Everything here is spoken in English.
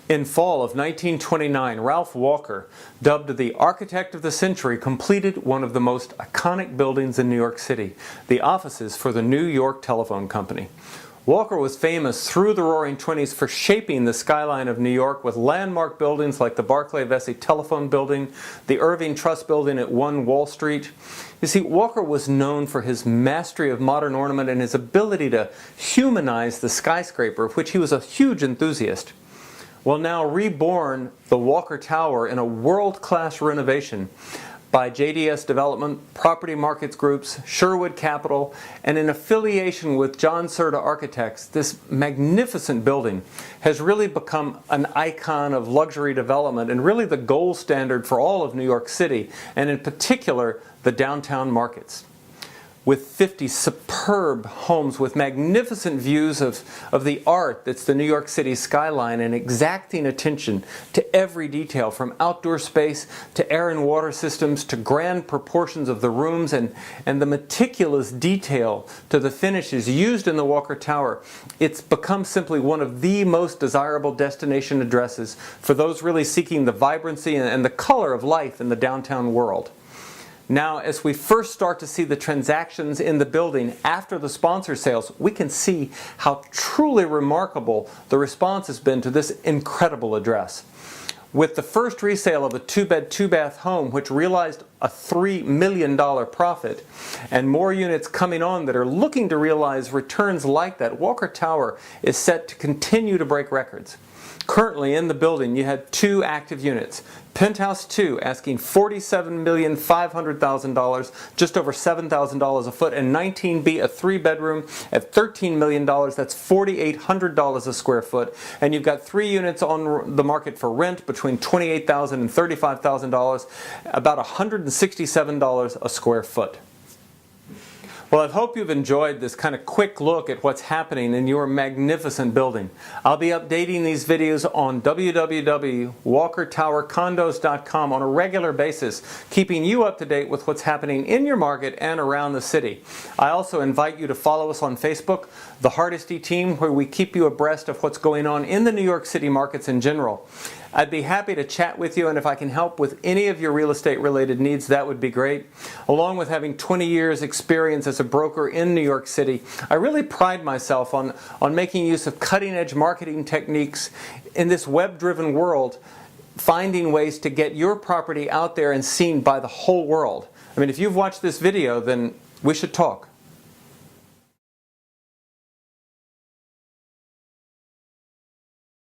In fall of 1929, Ralph Walker, dubbed the architect of the century, completed one of the most iconic buildings in New York City, the offices for the New York Telephone Company. Walker was famous through the Roaring Twenties for shaping the skyline of New York with landmark buildings like the Barclay-Vesey Telephone Building, the Irving Trust Building at 1 Wall Street. You see, Walker was known for his mastery of modern ornament and his ability to humanize the skyscraper, of which he was a huge enthusiast. Well, now reborn, the Walker Tower in a world-class renovation by JDS Development, Property Markets Groups, Sherwood Capital, and in affiliation with John Serta Architects, this magnificent building has really become an icon of luxury development and really the gold standard for all of New York City, and in particular, the downtown markets. With 50 superb homes with magnificent views of the art that's the New York City skyline and exacting attention to every detail from outdoor space to air and water systems to grand proportions of the rooms and the meticulous detail to the finishes used in the Walker Tower, it's become simply one of the most desirable destination addresses for those really seeking the vibrancy and the color of life in the downtown world. Now, as we first start to see the transactions in the building after the sponsor sales, we can see how truly remarkable the response has been to this incredible address. With the first resale of a 2-bed, 2-bath home, which realized a $3 million profit, and more units coming on that are looking to realize returns like that, Walker Tower is set to continue to break records. Currently in the building, you had 2 active units. Penthouse 2 asking $47,500,000, just over $7,000 a foot, and 19B, a 3-bedroom at $13 million, that's $4,800 a square foot. And you've got 3 units on the market for rent between $28,000 and $35,000, about $167 a square foot. Well, I hope you've enjoyed this kind of quick look at what's happening in your magnificent building. I'll be updating these videos on www.walkertowercondos.com on a regular basis, keeping you up to date with what's happening in your market and around the city. I also invite you to follow us on Facebook, the Hardesty team, where we keep you abreast of what's going on in the New York City markets in general. I'd be happy to chat with you, and if I can help with any of your real estate related needs, that would be great. Along with having 20 years experience as a broker in New York City, I really pride myself on making use of cutting edge marketing techniques in this web-driven world, finding ways to get your property out there and seen by the whole world. I mean, if you've watched this video, then we should talk.